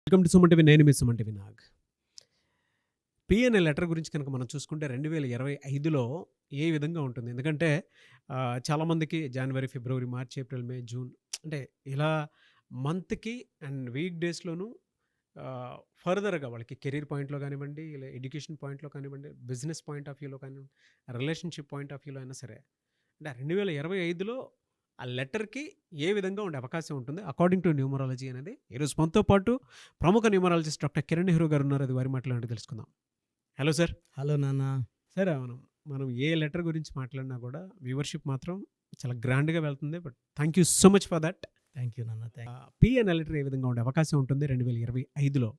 Welcome to Suman TV. నేను మీ Suman TV Nag. P అనే letter గురించి కనుక మనం చూసుకుంటే 2025లో ఏ విధంగా ఉంటుంది? ఎందుకంటే చాలామందికి జనవరి, ఫిబ్రవరి, మార్చ్, ఏప్రిల్, మే, జూన్ అంటే ఇలా మంత్‌కి అండ్ వీక్ డేస్‌లోనూ ఫర్దర్‌గా వాళ్ళకి కెరీర్ పాయింట్‌లో కానివ్వండి, ఇలా ఎడ్యుకేషన్ పాయింట్‌లో కానివ్వండి, బిజినెస్ పాయింట్ ఆఫ్ వ్యూలో కానివ్వండి, రిలేషన్‌షిప్ పాయింట్ ఆఫ్ వ్యూలో అయినా సరే, అంటే 2025లో ఆ లెటర్‌కి ఏ విధంగా ఉండే అవకాశం ఉంటుంది అకార్డింగ్ టు న్యూమరాలజీ అనేది ఈరోజు మనతో పాటు ప్రముఖ న్యూమరాలజిస్ట్ డాక్టర్ కిరణ్ నెహ్రూ గారు ఉన్నారు. అది వారి మాటలు తెలుసుకుందాం. Hello sir. హలో నాన్న. సరే, మనం ఏ లెటర్ గురించి మాట్లాడినా కూడా వ్యూవర్షిప్ మాత్రం చాలా గ్రాండ్గా వెళ్తుంది. But thank you so much for that. Thank you నాన్న. పి అనే లెటర్ ఏ విధంగా ఉండే అవకాశం ఉంటుంది 2025లో?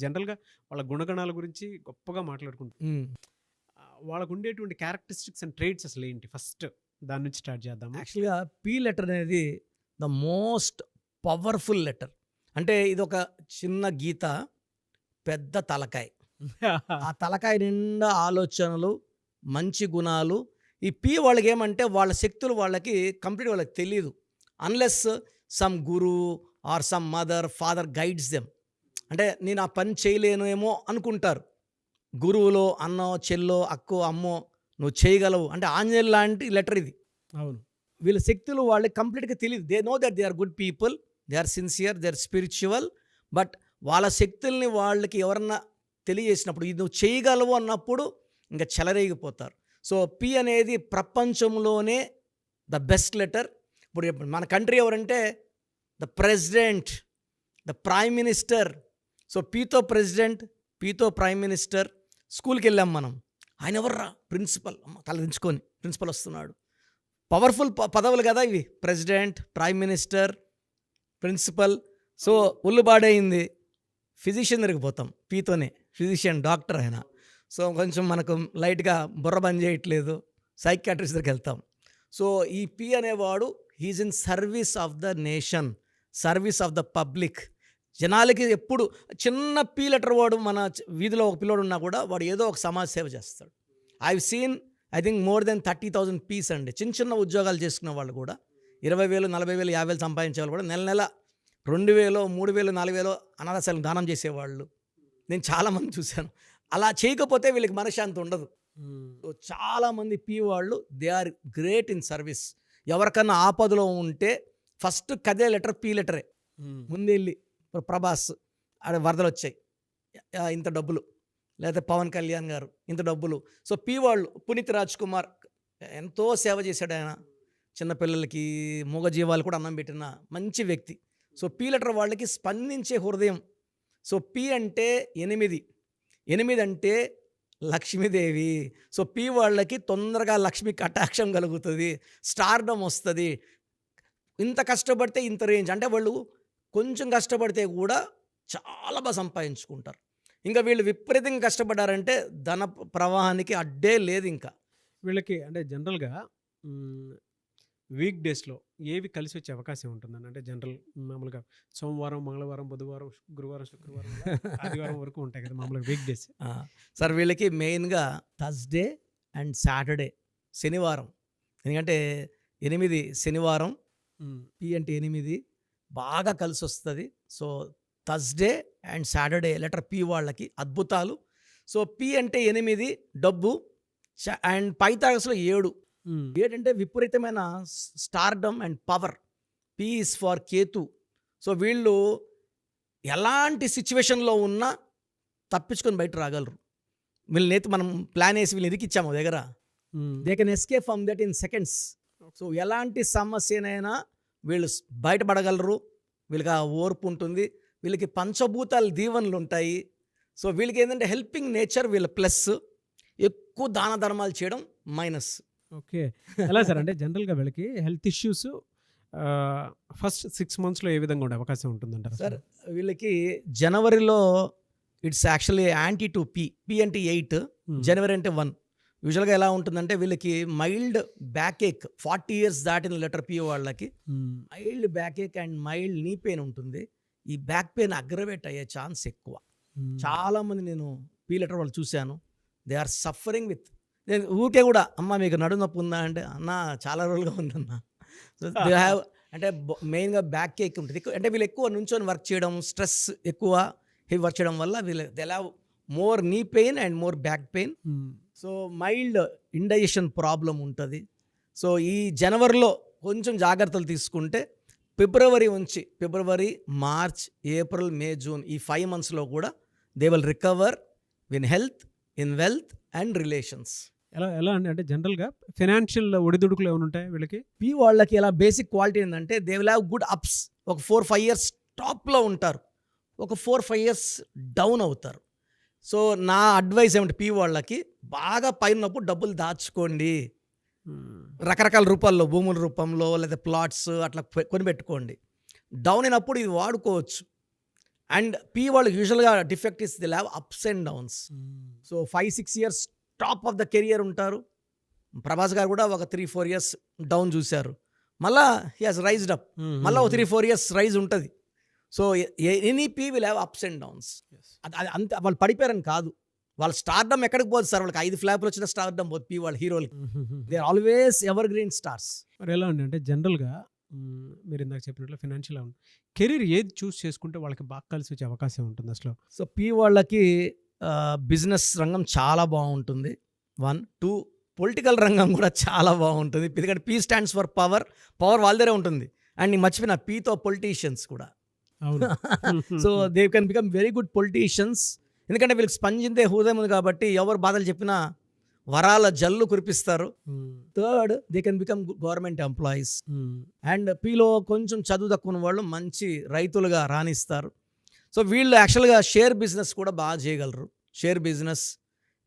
జనరల్గా వాళ్ళ గుణగణాల గురించి గొప్పగా మాట్లాడుకుంటాం. వాళ్ళకు ఉండేటువంటి క్యారెక్టరిస్టిక్స్ అండ్ ట్రేట్స్ అసలు ఏంటి? ఫస్ట్ దాని నుంచి స్టార్ట్ చేద్దాం. యాక్చువల్గా పి లెటర్ అనేది ద మోస్ట్ పవర్ఫుల్ లెటర్. అంటే ఇది ఒక చిన్న గీత, పెద్ద తలకాయ. ఆ తలకాయ నిండా ఆలోచనలు, మంచి గుణాలు. ఈ పి వాళ్ళకి ఏమంటే వాళ్ళ శక్తులు వాళ్ళకి కంప్లీట్ వాళ్ళకి తెలియదు unless some guru or some mother father guides them. అంటే నేను ఆ పని చేయలేనేమో అనుకుంటారు. గురువులో అన్నో చెల్లో అక్కో అమ్మో నువ్వు చేయగలవు అంటే ఆంజనేయులు లాంటి లెటర్ ఇది. అవును. వీళ్ళ శక్తులు వాళ్ళకి కంప్లీట్గా తెలియదు. They know that they are good people, they are sincere, they are spiritual. But వాళ్ళ శక్తుల్ని వాళ్ళకి ఎవరన్నా తెలియజేసినప్పుడు ఇది నువ్వు చేయగలవు అన్నప్పుడు ఇంకా చెలరేగిపోతారు. సో పి అనేది ప్రపంచంలోనే ద బెస్ట్ లెటర్. ఇప్పుడు మన కంట్రీ ఎవరంటే the president, the prime minister. So పీతో ప్రెసిడెంట్, పీతో ప్రైమ్ మినిస్టర్. స్కూల్కి వెళ్ళాం మనం, ఆయన ఎవర్రా? ప్రిన్సిపల్. అమ్మ తల దించుకొని ప్రిన్సిపల్ వస్తున్నాడు. పవర్ఫుల్ పదవులు కదా ఇవి, president, prime minister, principal. So ఒళ్ళు బాడైంది, ఫిజిషియన్ దగ్గరికి పోతాం పీతోనే. ఫిజిషియన్ డాక్టర్ ఆయన. సో కొంచెం మనకు లైట్గా బుర్ర బంద్ చేయట్లేదు, సైకియాట్రిస్ట్ దగ్గరికి వెళ్తాం. సో ఈ పి అనేవాడు he's in service of the nation, service of the public. జనాలకి ఎప్పుడు చిన్న పీ లెటర్ వాడు మన వీధిలో ఒక పిల్లోడు ఉన్నా కూడా వాడు ఏదో ఒక సమాజ సేవ చేస్తాడు. I seen I think more than 30,000 piece అండి. చిన్న చిన్న ఉద్యోగాలు చేసుకునే వాళ్ళు కూడా 20,000, 40,000, 50,000 సంపాదించే వాళ్ళు కూడా నెల నెల 2,000, 3,000, 4,000 అనాథాశ్రమాలకు దానం చేసేవాళ్ళు నేను చాలామంది చూశాను. అలా చేయకపోతే వీళ్ళకి మనశ్శాంతి ఉండదు. సో చాలామంది పీ వాళ్ళు they are great in service. ఎవరికన్నా ఆపదలో ఉంటే ఫస్ట్ కదే లెటర్ పీ లెటరే. ముందెళ్ళి ప్రభాస్ ఆడ వరదలు వచ్చాయి, ఇంత డబ్బులు, లేదా పవన్ కళ్యాణ్ గారు ఇంత డబ్బులు. సో పీ వాళ్ళు, పునీత్ రాజ్ కుమార్ ఎంతో సేవ చేశాడు ఆయన. చిన్నపిల్లలకి, మూగజీవాలు కూడా అన్నం పెట్టిన మంచి వ్యక్తి. సో పీ లెటర్ వాళ్ళకి స్పందించే హృదయం. సో పీ అంటే 8, 8 అంటే లక్ష్మీదేవి. సో పీ వాళ్ళకి తొందరగా లక్ష్మి కటాక్షం కలుగుతుంది, స్టార్డమ్ వస్తుంది. ఇంత కష్టపడితే ఇంత రేంజ్ అంటే వాళ్ళు కొంచెం కష్టపడితే కూడా చాలా బాగా సంపాదించుకుంటారు. ఇంకా వీళ్ళు విపరీతంగా కష్టపడ్డారంటే ధన ప్రవాహానికి అడ్డే లేదు. ఇంకా వీళ్ళకి అంటే జనరల్గా వీక్ డేస్లో ఏవి కలిసి వచ్చే అవకాశం ఉంటుందని? అంటే జనరల్ మామూలుగా సోమవారం, మంగళవారం, బుధవారం, గురువారం, శుక్రవారం, ఆదివారం వరకు ఉంటాయి కదా మామూలుగా వీక్ డేస్. సార్ వీళ్ళకి మెయిన్గా థర్స్డే అండ్ సాటర్డే, శనివారం. ఎందుకంటే 8 శనివారం, పి అంటే 8 బాగా కలిసి వస్తుంది. So Thursday and Saturday letter P వాళ్ళకి అద్భుతాలు. సో పి అంటే 8 డబ్బు, అండ్ పైథాగరస్లో 7. 7 అంటే విపరీతమైన stardom and power. P is for Ketu. So వీళ్ళు ఎలాంటి సిచ్యువేషన్లో ఉన్నా తప్పించుకొని బయట రాగలరు. వీళ్ళనైతే మనం ప్లాన్ వేసి వీళ్ళని ఇరికిచ్చాము దగ్గర, they can escape from that in seconds. So ఎలాంటి సమస్యనైనా వీళ్ళు బయటపడగలరు. వీళ్ళకి ఆ ఓర్పు ఉంటుంది. వీళ్ళకి పంచభూతాలు దీవెనలు ఉంటాయి. సో వీళ్ళకి ఏంటంటే హెల్పింగ్ నేచర్ వీళ్ళ ప్లస్, ఎక్కువ దాన ధర్మాలు చేయడం మైనస్. ఓకే, ఎలా సార్? అంటే జనరల్గా వీళ్ళకి హెల్త్ ఇష్యూస్ ఫస్ట్ 6 monthsలో ఏ విధంగా ఉండే అవకాశం ఉంటుందంటారు సార్? వీళ్ళకి జనవరిలో it's actually anti to P. P అంటే 8, జనవరి అంటే 1. యూజువల్గా ఎలా ఉంటుందంటే వీళ్ళకి మైల్డ్ బ్యాక్ ఏక్, 40 years దాటిన లెటర్ పి వాళ్ళకి mild back ache and mild knee pain ఉంటుంది. ఈ బ్యాక్ పెయిన్ అగ్రవేట్ అయ్యే ఛాన్స్ ఎక్కువ. చాలామంది నేను పి లెటర్ వాళ్ళు చూశాను, దే ఆర్ సఫరింగ్ విత్. నేను ఊరికే కూడా అమ్మ మీకు నడుము నొప్పి ఉందా అంటే అన్న చాలా రోజులుగా ఉందన్న. సో దే హ్యావ్ అంటే మెయిన్గా బ్యాక్ ఏక్ ఉంటుంది. అంటే వీళ్ళు ఎక్కువ నుంచొని వర్క్ చేయడం, స్ట్రెస్ ఎక్కువ, హెవీ వర్క్ చేయడం వల్ల they have more knee pain and more back pain. So mild indigestion problem ఉంటుంది. సో ఈ జనవరిలో కొంచెం జాగ్రత్తలు తీసుకుంటే ఫిబ్రవరి, మార్చ్, ఏప్రిల్, మే, జూన్ ఈ 5 monthsలో కూడా they will recover in health, in wealth and relations. ఎలా అండి? అంటే జనరల్గా ఫైనాన్షియల్ ఒడిదుడుకులు ఏమైనా ఉంటాయి వీళ్ళకి? పీ వాళ్ళకి ఇలా బేసిక్ క్వాలిటీ ఏంటంటే they will have good ups. ఒక 4-5 years టాప్లో ఉంటారు, ఒక 4-5 years డౌన్ అవుతారు. సో నా అడ్వైస్ ఏమిటి, పీ వాళ్ళకి బాగా పైనప్పుడు డబ్బులు దాచుకోండి. రకరకాల రూపాల్లో, భూముల రూపంలో లేదా ప్లాట్స్ అట్లా కొనిపెట్టుకోండి. డౌన్ అయినప్పుడు ఇది వాడుకోవచ్చు. అండ్ పీ వాళ్ళు యూజువల్గా defect is the have ups and downs. So 5-6 years top of the career ఉంటారు. ప్రభాస్ గారు కూడా ఒక 3-4 years డౌన్ చూశారు, మళ్ళా హీ హాజ్ రైజ్డ్ అప్, మళ్ళీ ఒక 3-4 years రైజ్ ఉంటుంది. So any P will have ups and downs. అది అంతే, వాళ్ళు పడిపోయారని కాదు, వాళ్ళ స్టార్డమ్ ఎక్కడికి పోదు సార్, వాళ్ళకి 5 ఫ్లాప్లు వచ్చిన స్టార్డమ్ పోదు పీ వాళ్ళ హీరోలకి. They are always evergreen stars. మరి ఎలా అండి? అంటే జనరల్గా మీరు ఇందాక చెప్పినట్లు ఫైనాన్షియల్ కెరీర్ ఏది చూస్ చేసుకుంటే వాళ్ళకి బాగా కలిసి వచ్చే అవకాశం ఉంటుంది అసలు? సో పీ వాళ్ళకి బిజినెస్ రంగం చాలా బాగుంటుంది. 1, 2 పొలిటికల్ రంగం కూడా చాలా బాగుంటుంది. ఎందుకంటే పీ స్టాండ్స్ ఫర్ పవర్ వాళ్ళదే ఉంటుంది. అండ్ నేను మర్చిపోయిన పీతో పొలిటీషియన్స్ కూడా. So they can become very good politicians. ఎందుకంటే వీళ్ళకి స్పంజిందే హృదయం ఉంది కాబట్టి ఎవరు బాధలు చెప్పినా వరాల జల్లు కురిపిస్తారు. 3rd, they can become government employees. And పీలో కొంచెం చదువు తక్కువ వాళ్ళు మంచి రైతులుగా రాణిస్తారు. సో వీళ్ళు యాక్చువల్గా షేర్ బిజినెస్ కూడా బాగా చేయగలరు. షేర్ బిజినెస్,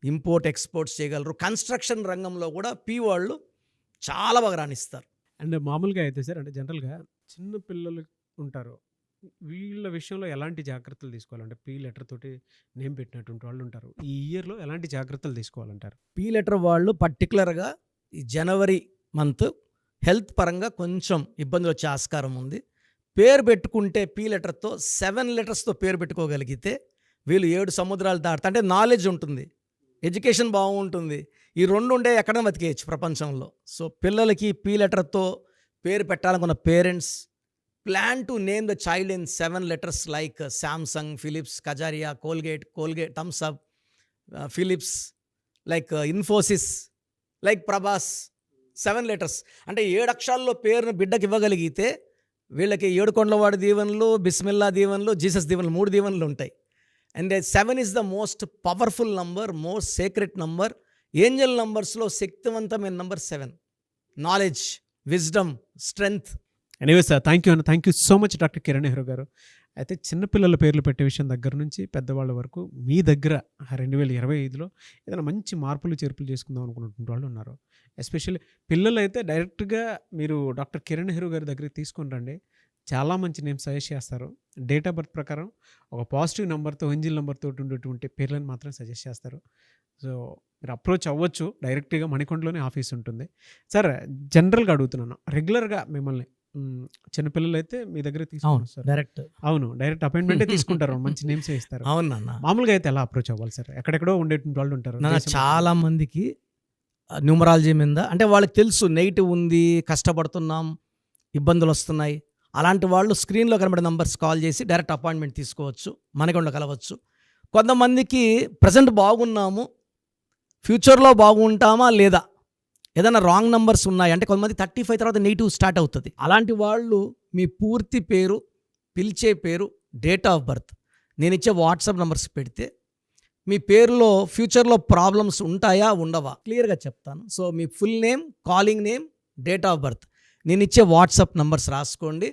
ఇంపోర్ట్ ఎక్స్పోర్ట్స్ చేయగలరు. కన్స్ట్రక్షన్ రంగంలో కూడా పీ వాళ్ళు చాలా బాగా రాణిస్తారు. అండ్ మామూలుగా అయితే సార్, అంటే జనరల్గా చిన్న పిల్లలు ఉంటారు, వీళ్ళ విషయంలో ఎలాంటి జాగ్రత్తలు తీసుకోవాలంటే? పీ లెటర్ తోటి నేమ్ పెట్టినటువంటి వాళ్ళు ఉంటారు, ఈ ఇయర్లో ఎలాంటి జాగ్రత్తలు తీసుకోవాలంటారు? పీ లెటర్ వాళ్ళు పర్టికులర్గా ఈ జనవరి మంత్ హెల్త్ పరంగా కొంచెం ఇబ్బందులు వచ్చే ఆస్కారం ఉంది. పేరు పెట్టుకుంటే పీ లెటర్తో 7 letersతో పేరు పెట్టుకోగలిగితే వీళ్ళు 7 సముద్రాలు దాటుతా. అంటే నాలెడ్జ్ ఉంటుంది, ఎడ్యుకేషన్ బాగుంటుంది, ఈ 2 ఉండే ఎక్కడ బతికేయచ్చు ప్రపంచంలో. సో పిల్లలకి పీ లెటర్తో పేరు పెట్టాలనుకున్న parents plan to name the child in 7 letters like Samsung, Philips, Kajaria, Colgate, Thums Up, Philips, like Infosys, like Prabhas. 7 letters అంటే 7 అక్షరాల్లో పేరును బిడ్డకి ఇవ్వగలిగితే వీళ్ళకి 7 కొండలవాడి దీవెనలు, బిస్మిల్లా దీవెనలు, జీసస్ దీవెనలు, 3 దీవెనలు ఉంటాయి. And 7 is the most powerful number, most secret number. Angel నంబర్స్లో శక్తివంతమైన number 7. Knowledge, wisdom, strength. Anyway sir, thank you so much doctor Kiran Nehru గారు. అయితే చిన్నపిల్లల పేర్లు పెట్టే విషయం దగ్గర నుంచి పెద్దవాళ్ళ వరకు మీ దగ్గర 2025లో ఏదైనా మంచి మార్పులు చేర్పులు చేసుకుందాం అనుకున్నటువంటి వాళ్ళు ఉన్నారు. ఎస్పెషల్లీ పిల్లలు అయితే డైరెక్ట్గా మీరు డాక్టర్ కిరణ్ నెహ్రూ గారి దగ్గరికి తీసుకొని రండి, చాలా మంచి నేమ్స్ సజెస్ట్ చేస్తారు. డేట్ ఆఫ్ బర్త్ ప్రకారం ఒక పాజిటివ్ నెంబర్తో, ఏంజిల్ నెంబర్తో ఉండేటువంటి పేర్లను మాత్రం సజెస్ట్ చేస్తారు. సో మీరు అప్రోచ్ అవ్వచ్చు, డైరెక్ట్గా మణికొండలోనే ఆఫీస్ ఉంటుంది. సార్ జనరల్గా అడుగుతున్నాను, రెగ్యులర్గా మిమ్మల్ని చిన్నపిల్లలు అయితే మీ దగ్గర తీసుకుంటారు డైరెక్ట్? అవును, డైరెక్ట్ అపాయింట్మెంటే తీసుకుంటారు, మంచి నేమ్స్ ఇస్తారు. అవునన్నా. మామూలుగా అయితే ఎలా అప్రోచ్ అవ్వాలి సార్? ఎక్కడెక్కడో ఉండేటువంటి వాళ్ళు ఉంటారు. చాలా మందికి న్యూమరాలజీ మీద అంటే వాళ్ళకి తెలుసు నెగిటివ్ ఉంది, కష్టపడుతున్నాం, ఇబ్బందులు వస్తున్నాయి. అలాంటి వాళ్ళు స్క్రీన్లో కనబడే నంబర్స్ కాల్ చేసి డైరెక్ట్ అపాయింట్మెంట్ తీసుకోవచ్చు, మనకుండా కలవచ్చు. కొంతమందికి ప్రజెంట్ బాగున్నాము, ఫ్యూచర్లో బాగుంటామా లేదా, ఏదైనా రాంగ్ నంబర్స్ ఉన్నాయి అంటే కొంతమంది 35 తర్వాత నెగిటివ్ స్టార్ట్ అవుతుంది. అలాంటి వాళ్ళు మీ పూర్తి పేరు, పిలిచే పేరు, డేట్ ఆఫ్ బర్త్, నేను ఇచ్చే వాట్సాప్ నంబర్స్ పెడితే మీ పేరులో ఫ్యూచర్లో ప్రాబ్లమ్స్ ఉంటాయా ఉండవా క్లియర్గా చెప్తాను. So me full name, calling name, date of birth, నేను ఇచ్చే వాట్సాప్ నంబర్స్ రాసుకోండి.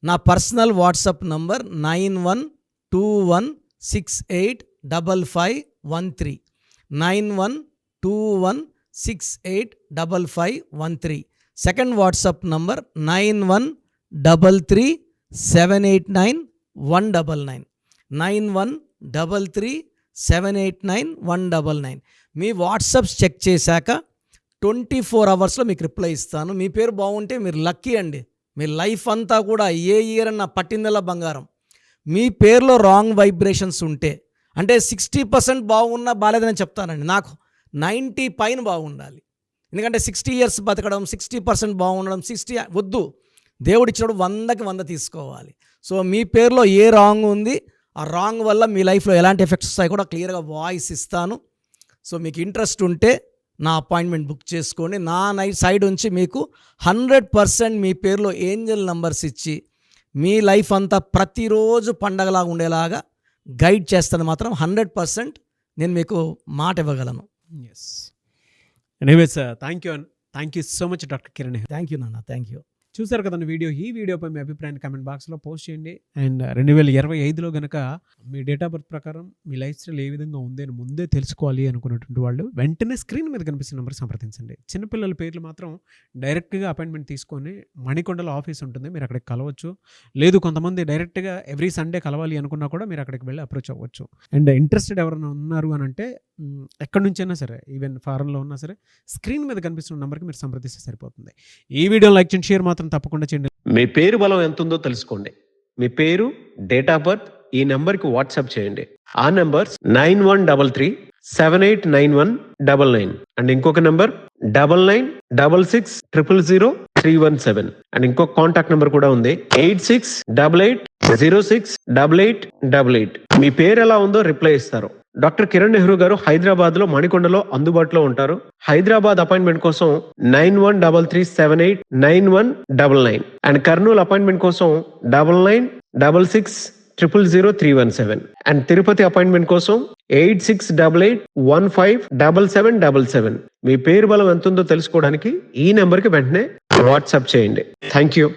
నా personal WhatsApp number 9121685513, 9121685513. Second WhatsApp number 9133789199, 9133789199. మీ వాట్సాప్స్ చెక్ చేశాక 24 అవర్స్లో మీకు రిప్లై ఇస్తాను. మీ పేరు బాగుంటే మీరు లక్కీ అండి. మీ లైఫ్ అంతా కూడా ఏ ఇయర్ అన్న పట్టిందల్లా బంగారం. మీ పేరులో రాంగ్ వైబ్రేషన్స్ ఉంటే అంటే 60% బాగున్నా బాలేదని చెప్తానండి. నాకు 90 పైన బాగుండాలి. ఎందుకంటే 60 years బతకడం, 60% బాగుండడం, 60 వద్దు. దేవుడిచ్చినప్పుడు 100కి 100 తీసుకోవాలి. సో మీ పేరులో ఏ రాంగ్ ఉంది ఆ రాంగ్ వల్ల మీ లైఫ్లో ఎలాంటి ఎఫెక్ట్స్ వస్తాయి కూడా క్లియర్గా వాయిస్ ఇస్తాను. సో మీకు ఇంట్రెస్ట్ ఉంటే నా అపాయింట్మెంట్ బుక్ చేసుకోండి. నా సైడ్ నుంచి మీకు 100% మీ పేరులో ఏంజల్ నంబర్స్ ఇచ్చి మీ లైఫ్ అంతా ప్రతిరోజు పండగలాగా ఉండేలాగా గైడ్ చేస్తాను. మాత్రం 100% నేను మీకు మాట ఇవ్వగలను. Yes. Anyways thank you so much doctor Kiran Nehru. Thank you నాన్న, థ్యాంక్ యూ. చూసారు కదండి వీడియో. ఈ వీడియోపై మీ అభిప్రాయాన్ని కామెంట్ బాక్స్లో పోస్ట్ చేయండి. అండ్ 2025లో కనుక మీ డేట్ ఆఫ్ బర్త్ ప్రకారం మీ లైఫ్ స్టైల్ ఏ విధంగా ఉంది అని ముందే తెలుసుకోవాలి అనుకున్నటువంటి వాళ్ళు వెంటనే స్క్రీన్ మీద కనిపిస్తున్న నెంబర్ సంప్రదించండి. చిన్నపిల్లల పేర్లు మాత్రం డైరెక్ట్గా అపాయింట్మెంట్ తీసుకొని మణికొండలో ఆఫీస్ ఉంటుంది, మీరు అక్కడికి కలవచ్చు. లేదు కొంతమంది డైరెక్ట్గా ఎవ్రీ సండే కలవాలి అనుకున్నా కూడా మీరు అక్కడికి వెళ్ళి అప్రోచ్ అవ్వచ్చు. అండ్ ఇంట్రెస్టెడ్ ఎవరైనా ఉన్నారు అని అంటే ఎక్కడి నుంచైనా సరే, ఈవెన్ ఫారెన్లో ఉన్నా సరే, స్క్రీన్ మీద కనిపిస్తున్న నెంబర్కి మీరు సంప్రదిస్తే సరిపోతుంది. ఈ వీడియో లైక్ చేయండి, షేర్ మాత్రం తప్పకుండా చేయండి. మీ పేరు బలం ఎంత ఉందో తెలుసుకోండి. మీ పేరు, డేట్ ఆఫ్ బర్త్ ఈ నెంబర్కి వాట్సాప్ చేయండి. ఆ నెంబర్ 9133789199 అండ్ ఇంకొక నెంబర్ 9966000317 అండ్ ఇంకొక కాంటాక్ట్ నెంబర్ కూడా ఉంది 8688068888. మీ పేరు ఎలా ఉందో రిప్లై ఇస్తారు. డాక్టర్ కిరణ్ నెహ్రూ గారు హైదరాబాద్ లో మణికొండలో అందుబాటులో ఉంటారు. హైదరాబాద్ అపాయింట్మెంట్ కోసం 9133789199 అండ్ కర్నూలు అపాయింట్మెంట్ కోసం 9966000317 అండ్ తిరుపతి అపాయింట్మెంట్ కోసం 8688157777. మీ పేరు బలం ఎంత ఉందో తెలుసుకోవడానికి ఈ నెంబర్కి వెంటనే వాట్సాప్ చేయండి. Thank you.